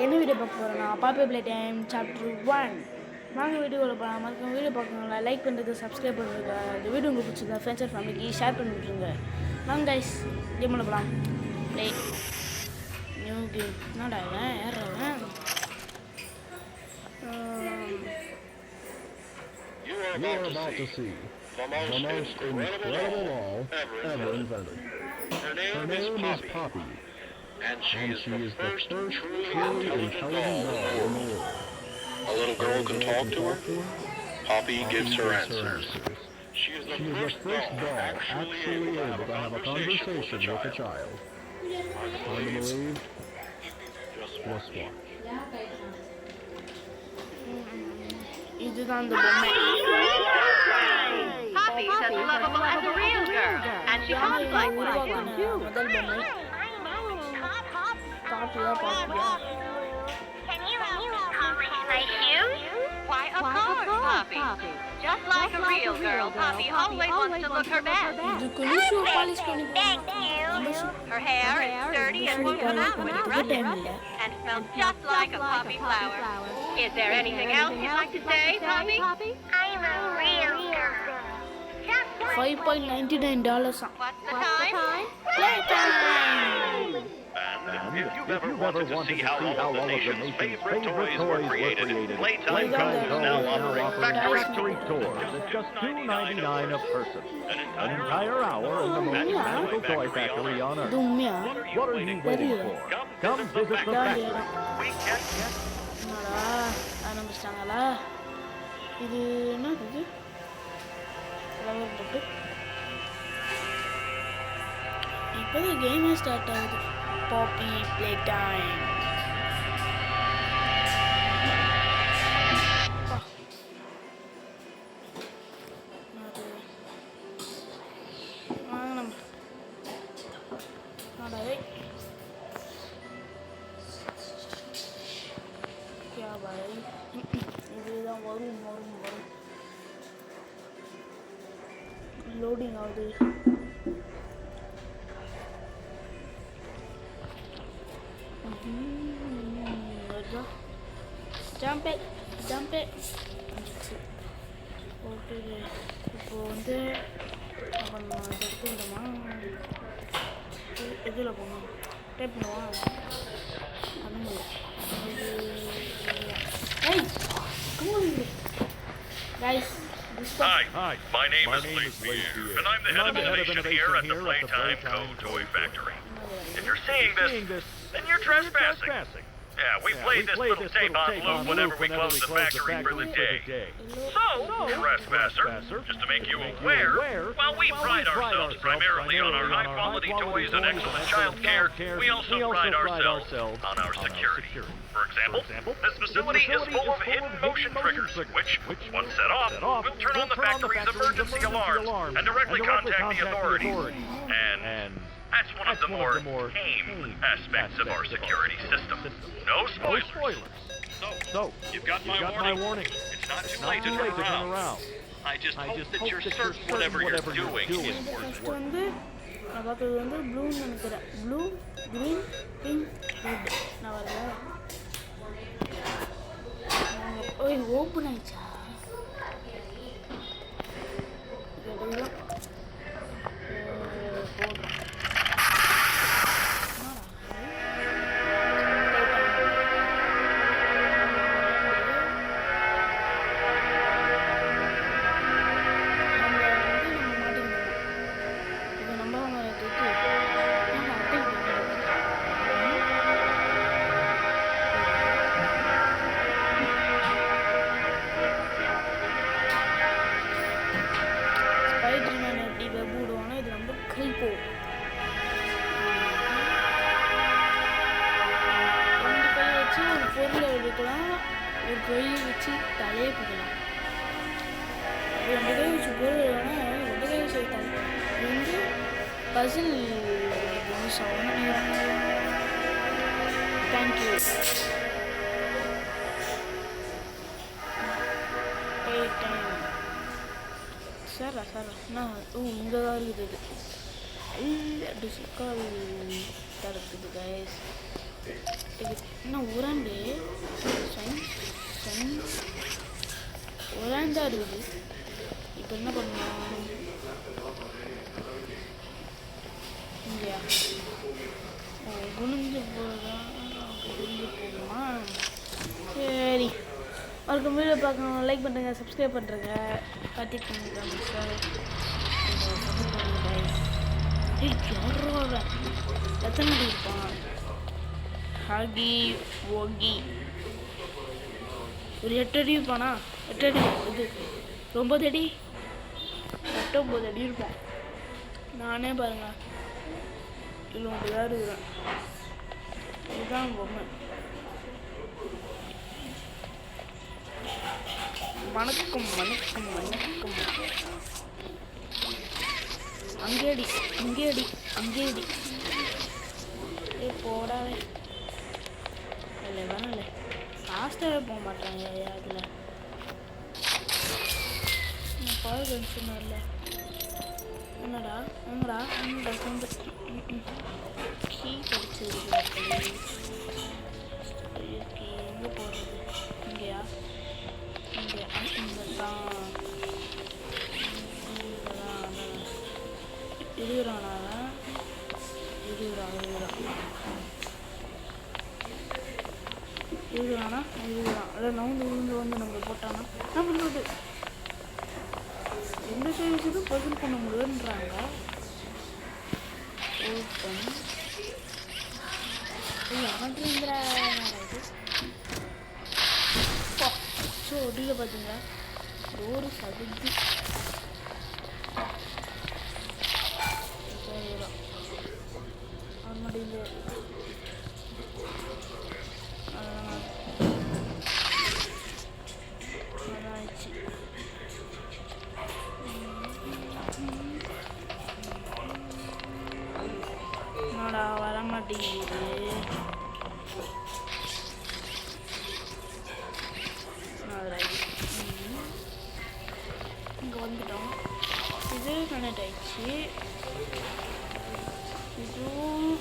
என்ன வீடியோ பார்க்க போகிறோன்னா பாப்பி பிளே டைம் சாப்டர் 1 வாங்க வீடியோவில் போகலாம். மறக்காம வீடியோ பார்க்கணுங்களா, லைக் பண்ணுறது, சப்ஸ்கிரைப் பண்ணுறது, இந்த வீடியோ உங்களுக்கு பிடிச்சிருந்தா ஃப்ரெண்ட்ஸ் அண்ட் ஃபேமிலிக்கு ஷேர் பண்ணி விட்ருங்க. வாங்க கைஸ் கேமில் போகலாம். Play new game. என்னடா இவன் ஏறுறவன்? You are about to see the most incredible doll ever invented. Her name is Poppy, and she is the first truly intelligent doll in the world. A little girl can talk to her. Poppy gives her answers. She is the first doll actually able to have a conversation with a child. Hard to believe? Just watch. இதுதான் அந்த பொம்மை. Poppy's as lovable as a real girl, and she talks like one too. முதல் பொம்மை பாப்பியா பாப்பியா. Can you help me polish my shoes? Why, of course, Poppy. Just like a real girl, Poppy always wants to look her best. இதுக்கு shoe polish பண்ணி Her hair is sturdy and won't come out when you brush it, and smells just like a poppy flower. Is there anything else you'd like to say, Poppy? I'm a real girl. $5.99. What's the time? Playtime! And if you've ever wanted to see how all of the nation's favorite toys were created, Playtime comes now offering factory tours at just $2.99 a person. An entire hour in the most magical toy factory on Earth. தும்மியா What are you waiting for? Come visit the factory. என்னடா ஆரம்பிச்சிட்டாங்களா? இது என்ன இது? Flower போட்டு இப்போதான் கேமே start ஆகுது. பாப்பி play time. வாங்க நம்ம இதுதான் வரும் லோடிங் ஆகுது. Jump okay. இப்போ வந்து நம்ம எடுத்துக்கிட்டோமா, இதில் போகணும், டேப் பண்ணுவோம். Guys, Hi, my name is Blazebeard, and I'm the head of innovation here at the Playtime Co. Toy Factory. If you're seeing this, then you're trespassing. Yeah, we played this little tape on loop whenever we closed the factory for the day. So, trespasser, just to make you aware, while we pride ourselves primarily on our high-quality toys and excellent child care, we also pride ourselves on our security. For example, this facility is full of hidden motion triggers, which, once set off, will turn on the factory's emergency alarms and directly contact the authorities. And that's one of the more tame aspects of our security system. No spoilers. So, you've got my warning. It's not too late to turn around. I just hope that you're certain whatever you're doing is worth working. நான் பார்க்குறது வந்து ப்ளூன்னு நினைக்கிறேன். Blue, green, pink, red. நான் வரல. ஓய் open ஆயிடுச்சா? போடுறேன். ஒரு கை வச்சு தலையே பிடிக்கலாம். அது 2 கை வச்சு போடுறதுனா 2 கை வச்சு தலை. இது வந்து பசில் யூஸ் ஆகும். தேங்க்யூ. சாரா நான் இங்கே தான் இருக்குது. டிஸ்கால் இருக்குது கைஸ். என்ன உரண்டு உரண்டா இருக்குது. இப்போ என்ன பண்ணலாம்? இங்கேயா குனிஞ்சு போகுமா? சரி, அவருக்கு வீடியோ பார்க்கணும். லைக் பண்ணுறேங்க, சப்ஸ்கிரைப் பண்ணுறேங்க, கட்டிட்டு சார் எத்தனை அடி இருப்பான்? ஹாகி ஓகி ஒரு 8 அடி இருப்பானா? 8 அடி இது 9 அடி 9 அடி இருப்பான். நானே பாருங்க இவ்வளோ தான் இருக்கிறேன். இதுதான் பொம்மை. வணக்கம் வணக்கம் வணக்கம். அங்கேடி அங்கேடி அங்கேடி போடாவே இல்லை வேணாம். இல்லை ஃபாஸ்ட்டாகவே போக மாட்டாங்க அதில். பால் கன்சன் இல்லை. என்னடா என்னடா என்னடா சொந்த கீ கிடச்சிருக்கு. எங்கே போகிறது? இங்கேயா? இங்கே இங்கே தான் இருபதானா? அதான் நவுந்து விழுந்து வந்து நம்ம போட்டானா என்ன பண்ணுறது? எந்த சைஸுக்கும் பசில் பண்ண முடியுன்றாங்க. ஓப்பன் ஸோ ஒடியில் பார்த்தீங்களா ஒரு சதுர்த்தி மடியில் அதாச்சு. என்னடா வர மாட்டேங்குது? இங்கே வந்துட்டோம். இது கனெக்ட் ஆயிடுச்சு. இதுவும்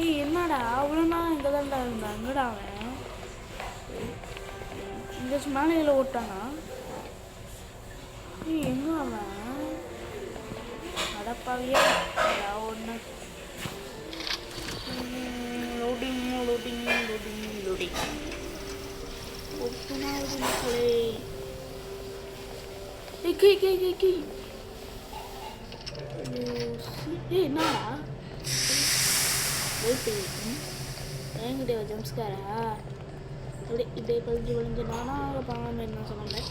ஏய் என்னடா அவ்வளோ நாள் இங்கே தான்டா இருந்தான். எங்கடா அவன்? இங்கே மேலையில் ஓட்டானா? ஏய் எங்க அவன்? அடப்பாவியா ஒன்று லோடிங் லோடிங் லோடிங் லோடிங் ஒப்புனாவது ஏய் கே கே கே கே ஏய் என்னடா என்கிட்ட ஜம்ஸ்காரா அப்படி இப்படியே பதிஞ்சு நானா பாங்காம என்ன சொன்னேன்.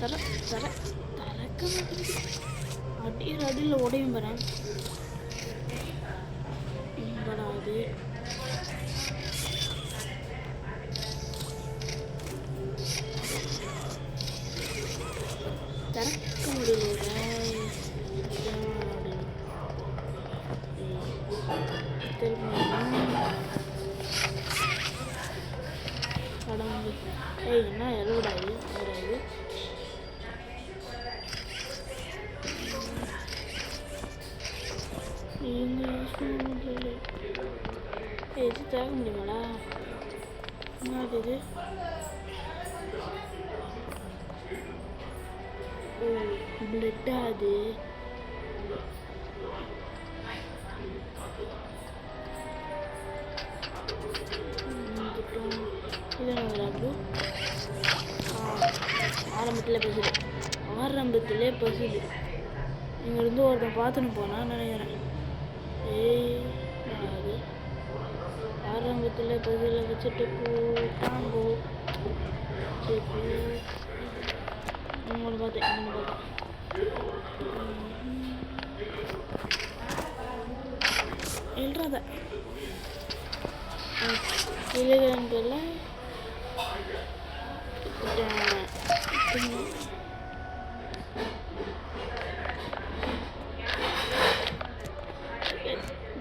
தரக்க மாட்டேங்குது. அடியில் அடியில் உடையும் வரேன். இங்கடாது திறக்க முடியல. கடவுள் ஏய் என்ன எவ்வளோடாது வராது. எது தேக்க முடியுமாடா? என்ன இது? ஓ பிளட்டா அது? ஆரம்பத்திலே பசுது இங்கேருந்து ஒருத்தன் பார்த்துன்னு போனான்னு நினைக்கிறேன். ஏய் அது ஆரம்பத்தில் பகுதியில் வச்சுட்டு போட்டாங்கோ. சரி இவங்களை பார்த்தேன் எழுறாத இல்லைல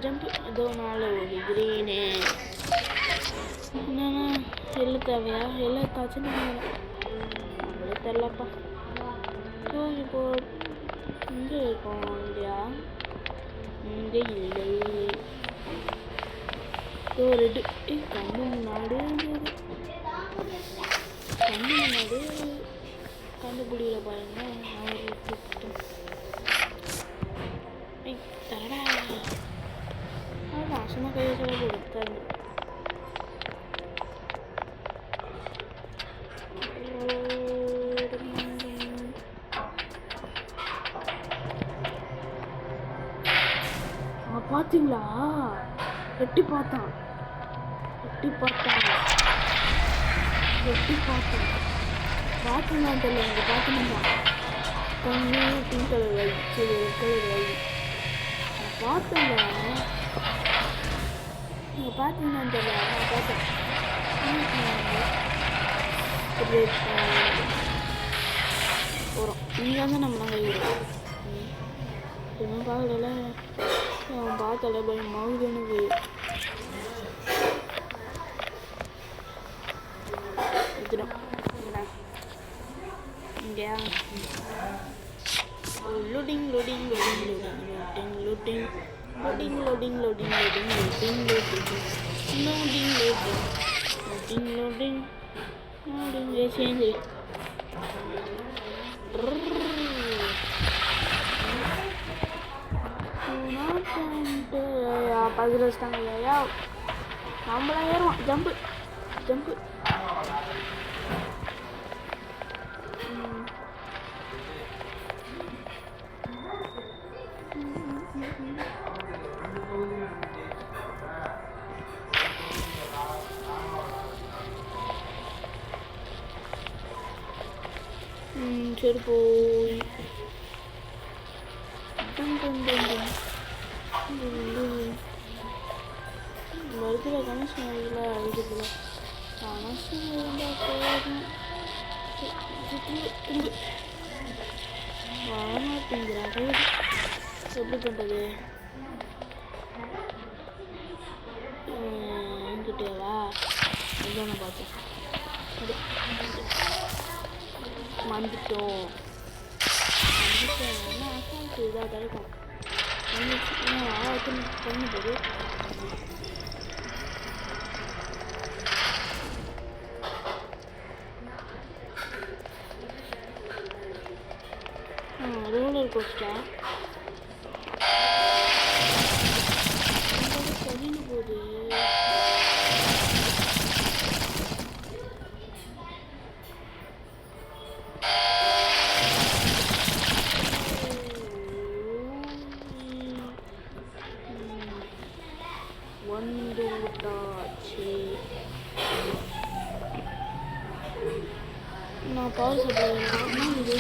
ஜம்ப் ஏதோ நாள் ஒரு கிரீனு என்னன்னா எள்ளு தேவையா? எள்ளு தாச்சுன்னு நம்மளே தெரிலப்பா. ஸோ இப்போ இங்கே இருக்கோம் இல்லையா? இங்கே இல்லை. ஒரு கண்ணு முன்னாடி கண்டுபிடிக்கல பாருங்க. தரடா நாசமாக கையை சொல்ல கொடுத்தாங்க. பார்த்தீங்களா? எட்டி பார்த்தான் பார்த்தீங்களான்னு தெரியல. எனக்கு பார்த்தீங்கன்னா கண்ணு பிங்க் கலர் வயிற்று ரெட் கலர் வயிறு பார்த்தேங்க. நீங்கள் பார்த்தீங்கன்னான்னு தெரியல. நான் பார்த்தேன். போகிறோம். இங்கே வந்து நம்ம நாங்கள் இருக்கோம். இன்னும் பார்க்கல. அவன் பார்த்தால பயமாகுது எனக்கு. இங்கே loading loading loading loading loading loading loading loading loading loading loading loading loading loading loading change பகுதி வச்சுட்டாங்க இல்லையா? நம்மளாம் ஏறுவோம். ஜம்பு ஜம்பு சரி போய் வருதுல கணேசன் வருதுல அழுதுல கணேசன் இருந்தால் போதும். திரும்பி வரமாட்டேங்கிறாரு. எப்படி பண்ணுறது? என்கிட்டவா இதுதானே பார்த்தேன். வந்துட்டோம். அக்கௌண்ட் இதாக கிடைக்கும். பண்ணும்போது ரோலர் கோஸ்டர் பண்ணிட்டு போகுது. வந்து விட்டாச்சு. நான் பவர் சப்ளை இது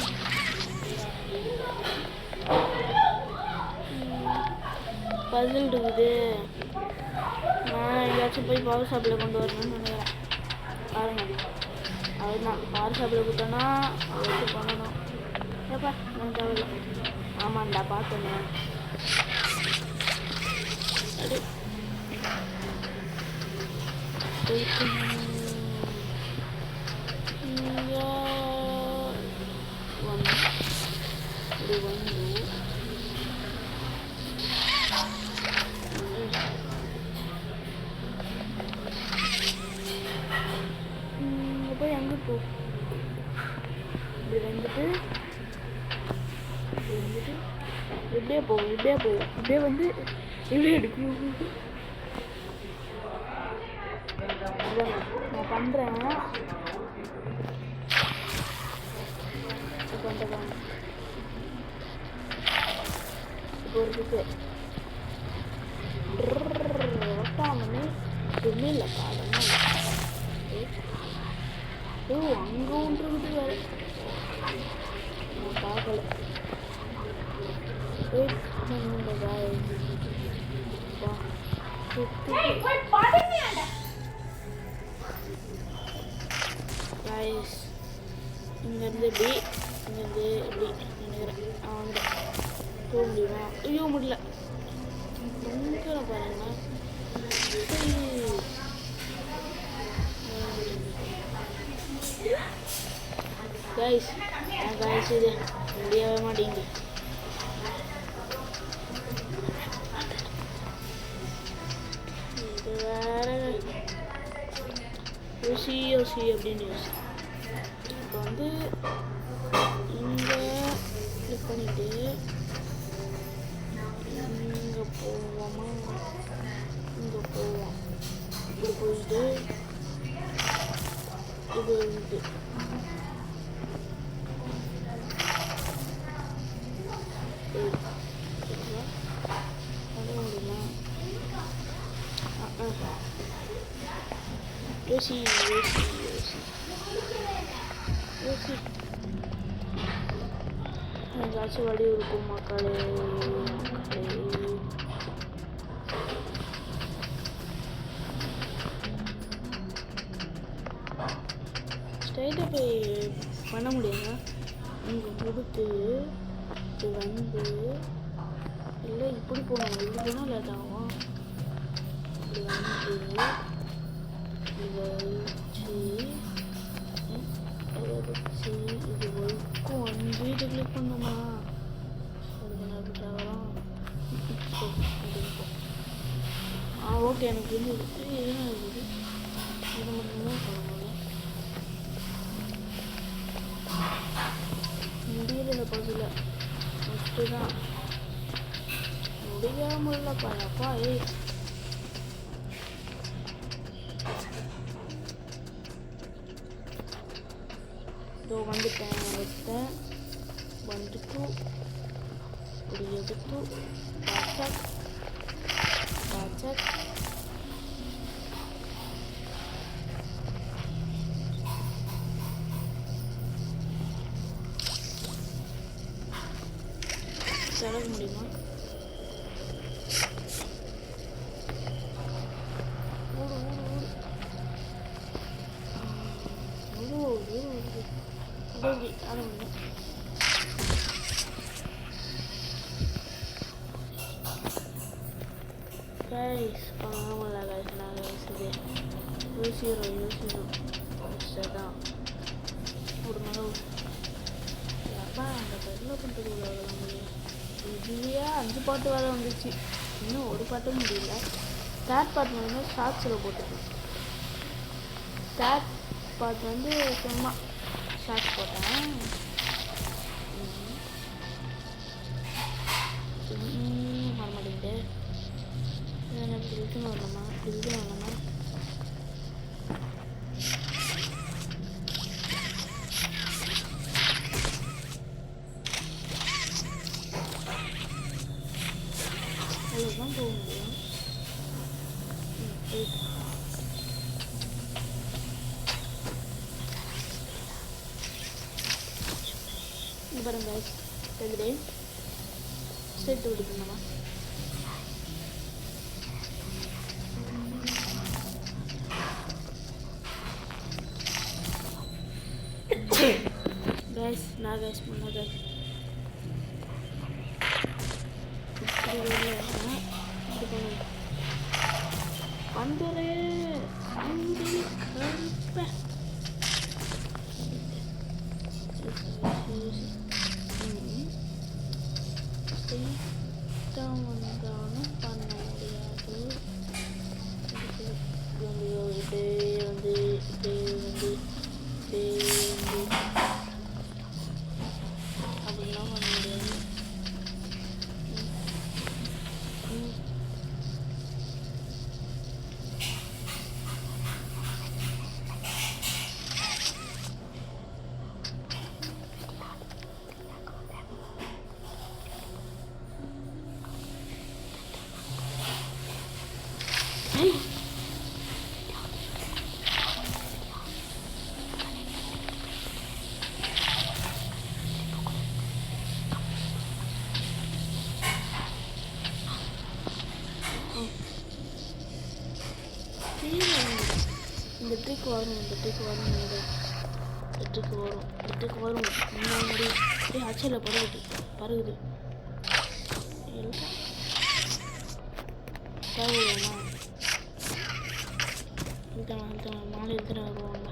பசில் இருக்குது. நான் எங்கேயாச்சும் போய் பவர் சப்ளை கொண்டு வரணும்னு நினைக்கிறேன். பாருங்க, அதுதான் பவர் சப்ளை கொடுத்தோன்னா அதை வச்சு பண்ணணும். ஏப்பா நான் தேவையில்லை. ஆமாண்டா பார்த்தேன்னு. அது போய் அங்கே போ. இப்படி வந்துட்டு இப்படியே போகும். இப்படியே வந்து இப்படியே எடுக்கும். நான் பண்ணுறேன். பண்ணுறேன் இப்போ ஒரு ஒட்டாமனே எதுவுமே இல்லை. காலமாக அங்கே ஒன்று இருக்குது வேறு. நான் பார்க்கல. இங்கேருந்து எப்படி இங்கேருந்து எப்படி நினைக்கிறேன். வந்து போக முடியுமா? ஐயோ முடியல. ரொம்ப பாருங்க. கைஸ் இது முடியவே மாட்டேங்குது. யோசி அப்படின்னு யோசி. இப்போ வந்து இங்கே கிளிக் பண்ணிவிட்டு இங்கே போவோமா, இங்கே போவோம். இப்படி போயிட்டு இது வந்து யோசி. ஏதாச்சும் வழி இருக்கும் மக்களே. ஸ்ட்ரைட்டாக போய் பண்ண முடியுங்க. இங்கே கொடுத்து இது வந்து இல்லை இப்படி போகணும். இப்படி போனால் லேட் ஆகும். இப்படி வந்து இதை வச்சு இது வரைக்கும் வந்து இது கிளிக் பண்ணுமா. ஓகே எனக்கு வந்து என்ன இருக்குது இது மட்டும்தான் பண்ண முடியல. பகுதியில் ஃபஸ்ட்டு தான் முடியாமல்லப்பா. அப்பா இதோ வந்துட்டேன். வந்துட்டு இப்படி எடுத்து பாச்சக் செலவு முடியுமா? கைஸ் ஆமாம்ல கைஸ், நான் இது யோசிக்கிறோம் தான் ஒரு மரம் அப்பா அந்த பெரில் பண்ணுறது முடியும். இதுலேயே 5 பாட்டு வேறு வந்துச்சு, இன்னும் ஒரு பாட்டும் முடியல. தேர்ட் பார்ட் வந்து ஷார்ட்ஸில் போட்டுருக்கேன். தேர்ட் பார்ட் வந்து சும்மா ஷார்ட்ஸ் போட்டேன். வரமாட்டேங்குது. எனக்கு இதுன்னு வரலாமா, இதுன்னு வரலாமா? அவ்வளோதான் போக முடியும். பாருங்க தெரியுது, சேர்த்து விடுக்கணுமா? guys, நான் guys பண்ண guys வந்துரு கருப்பேன். வந்தாலும் பண்ண முடியாது. அப்படிலாம் பண்ண முடியாது. இந்த ட்ரிக் வரும், முன்னாடி அப்படியே அச்சல பருகுது மாலை எடுத்துட்டு வருவாங்க.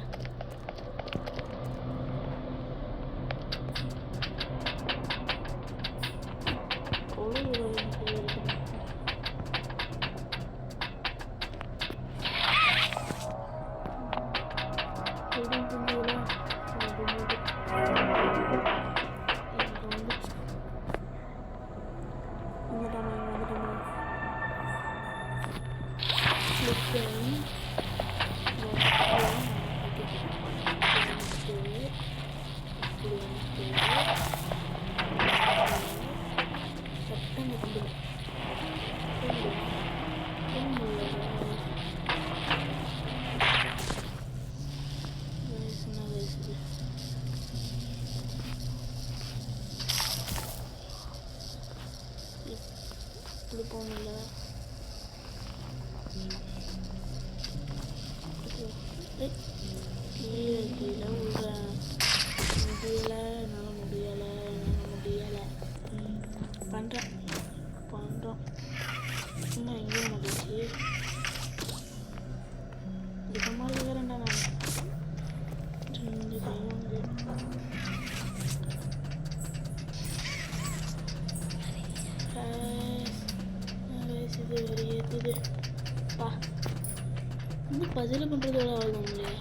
இப்படி போகணும்ல கீழே கீழே விடுறேன். முடியலை என்னால் முடியலை பண்ணுறேன் இன்னும் எங்கேயும் முடிச்சு இதுக்கு மாதிரி வேறேன்டா நான் 2 கையும் இது ஒரு ஏற்றுது பா இன்னும் பஜில் பண்ணுறதோட அவ்வளோ இல்லையா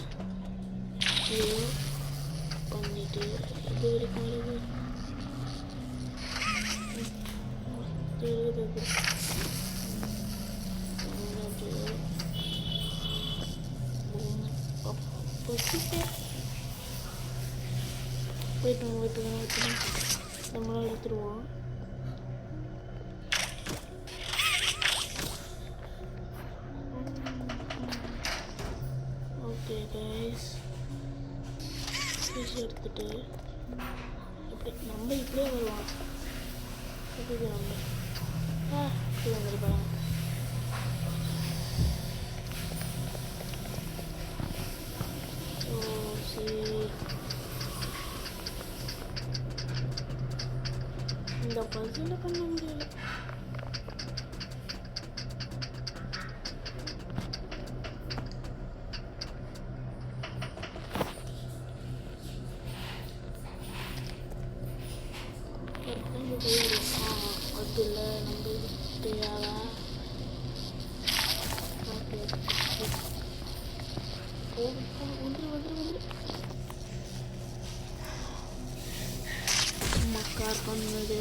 ஐயோ பண்ணிட்டு இது வரைக்கும் வருது போயிட்டு நம்மளால் எடுத்துருவோம். ஓகே கைஸ் ஃபிஷ் எடுத்துட்டு நம்ம இப்படியே வருவோம். எப்படி நம்ம இப்படி வந்துருப்பாங்க. ஓ சரி இந்த பசில் பண்ண முடியல. அதில் நம்ம தேவை வந்துரு மக்கார் பண்ணுது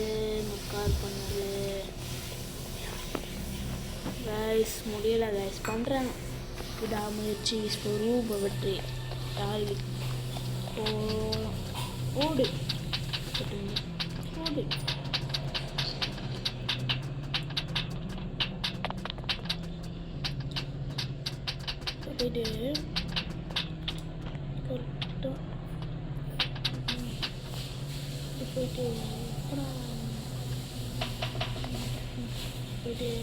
கைஸ் முடியலை கைஸ் பண்ணுறேன். விடாமுயற்சி ஸ்வரூப வெற்றி யாரு ஓடு போயிட்டு கரெக்டாக போயிட்டு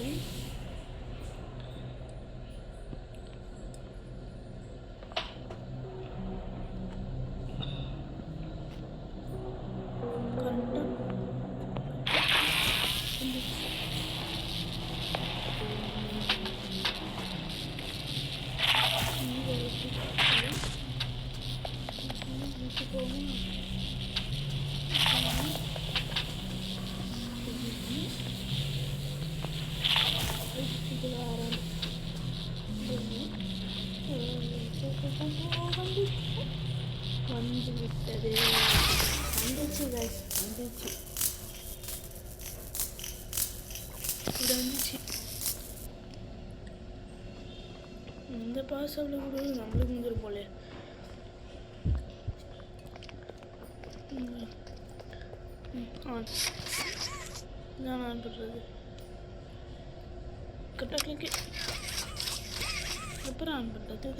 வந்துச்சு. இந்த பாஸ் அவ்வளோ கூட நம்மளுக்கு முடிஞ்சிரு போல. நான் ஆன் பண்ணுறது கரெக்டாக கிளிக்கு அப்புறம் ஆன் பண்ணுறது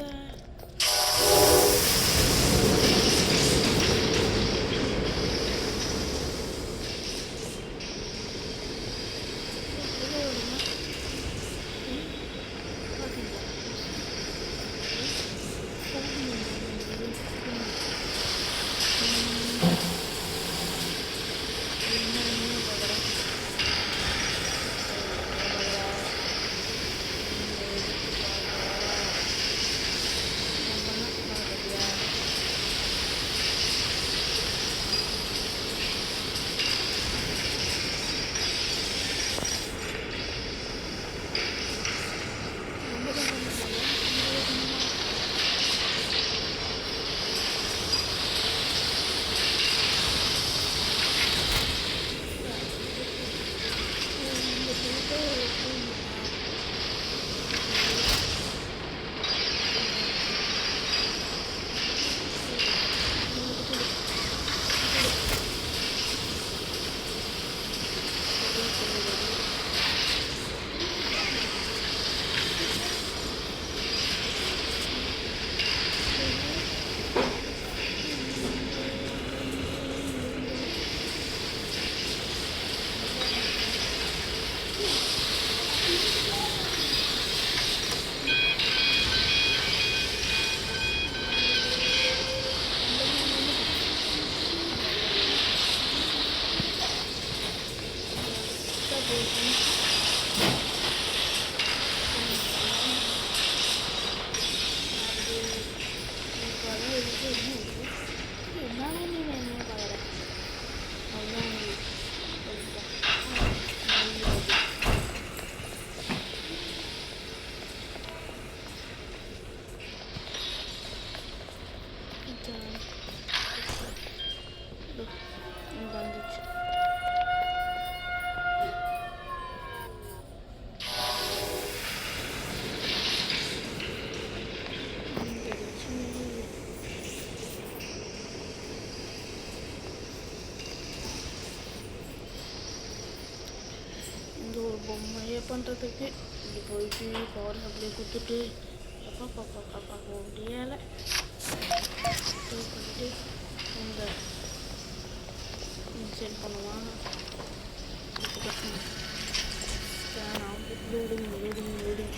பொம்மையை பண்ணுறதுக்கு இப்படி போயிட்டு பவர் சப்ளை கொடுத்துட்டு அப்பா முடியலை பண்ணிட்டு இந்த செட் பண்ணுவான் லோடிங்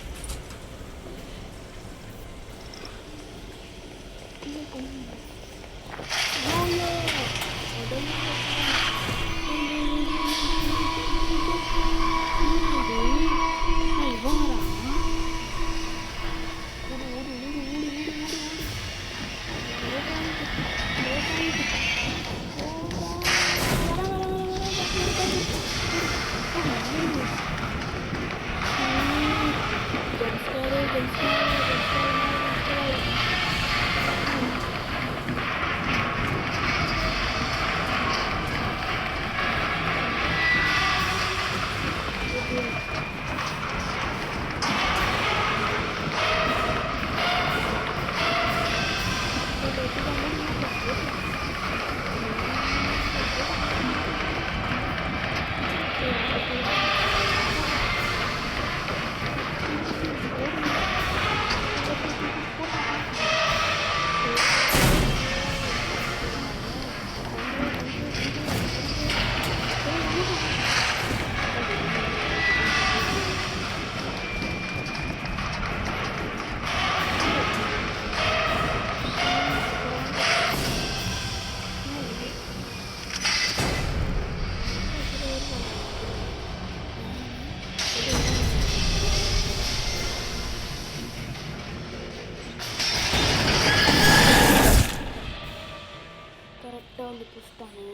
கரெக்டாக வந்து புடிச்சிட்டானே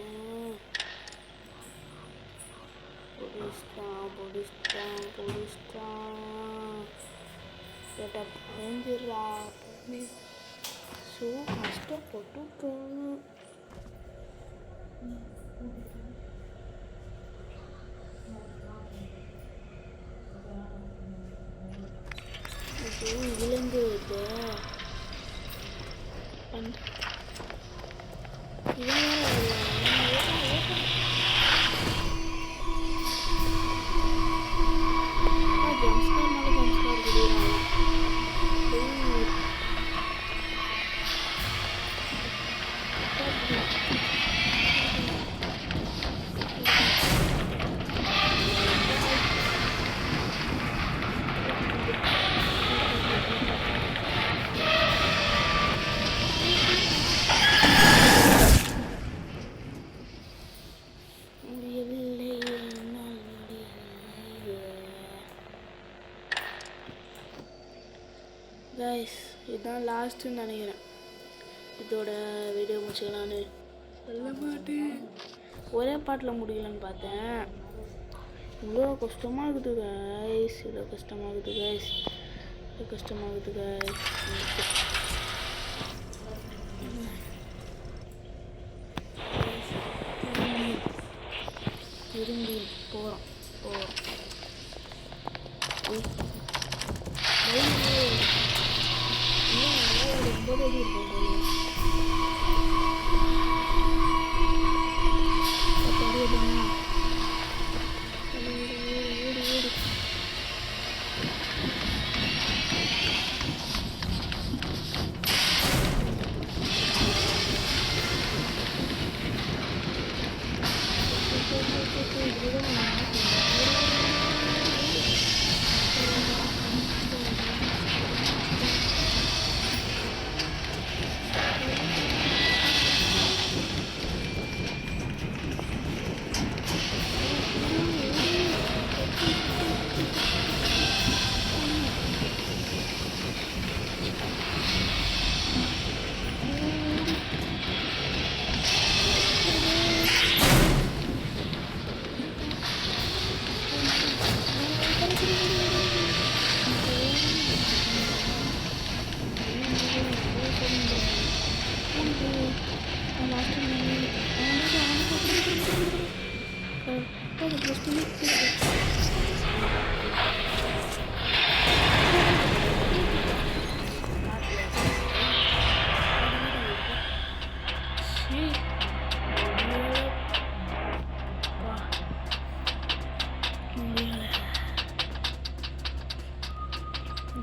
புடிச்சிட்டான் கேட்டா பயந்துடுறா ஸோ கஷ்டப்பட்டு விழுந்து கைஸ் இதுதான் லாஸ்ட்டுன்னு நினைக்கிறேன். இதோட வீடியோ முடிச்சுக்கலான்னு சொல்ல மாட்டேன். ஒரே பாட்டில் முடிக்கலன்னு பார்த்தேன். இவ்வளோ கஷ்டமாக இருக்குது கைஸ். திரும்பி போகிறோம் ரொம்ப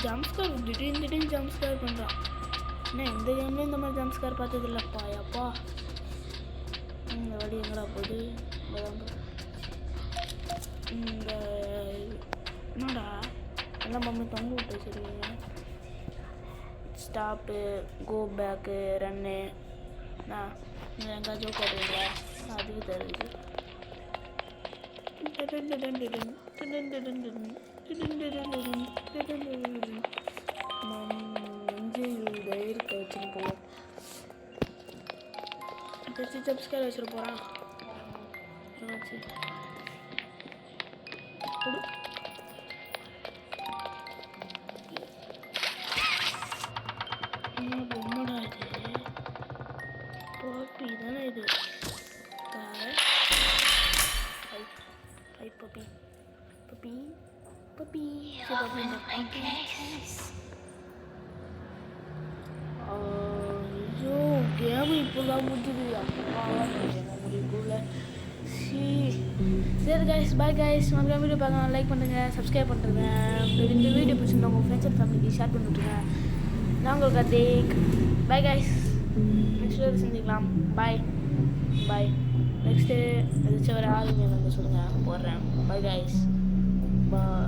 ஜம்ப்ஸ்கார் திடீர்னு ஜம்ப்ஸ்கார் பண்ணுறான். ஆனால் எந்த கேம்லேயும் இந்த மாதிரி ஜம்ப்ஸ்கார் பார்த்தது இல்லைப்பா. அப்பா இந்த வழி எங்கடா போகுது? இந்த என்னடா எல்லாம் மம்மி தொங்க விட்டு வச்சுருக்கீங்க. ஸ்டாப்பு, கோ பேக்கு, ரன்னு. நான் எங்கேயாச்சும் ஜோக் போடுறீங்களா? அதுக்கு தருது. இருக்க வச்சுட்டு போவோம். சப்ஸ்கிரைப் வச்சுட்டு போகிறான். பொம்மடா இது பாப்பி தானே இது. ஹை பப்பி பப்பி பப்பி ஐயோ கேம் இப்போ தான் முடிஞ்சுது. முடிக்குள்ள சரி கைஸ், பாய் கைஸ். மறக்காம வீடியோ பார்க்கலாம், லைக் பண்ணுங்கள், சப்ஸ்கிரைப் பண்ணுறேங்க. இந்த வீடியோ பிடிச்சிருந்தா உங்கள் ஃப்ரெண்ட்ஸ் அண்ட் ஃபேமிலிக்கு ஷேர் பண்ணிவிட்டுருங்க. நான் உங்கள் Karthik. Bye guys. Next video செஞ்சுக்கலாம். பாய் பாய். நெக்ஸ்ட்டு ஏதாச்சும் ஒரு ஆளுங்க வந்து சொல்லுங்கள், போடுறேன். Bye guys. பாய்.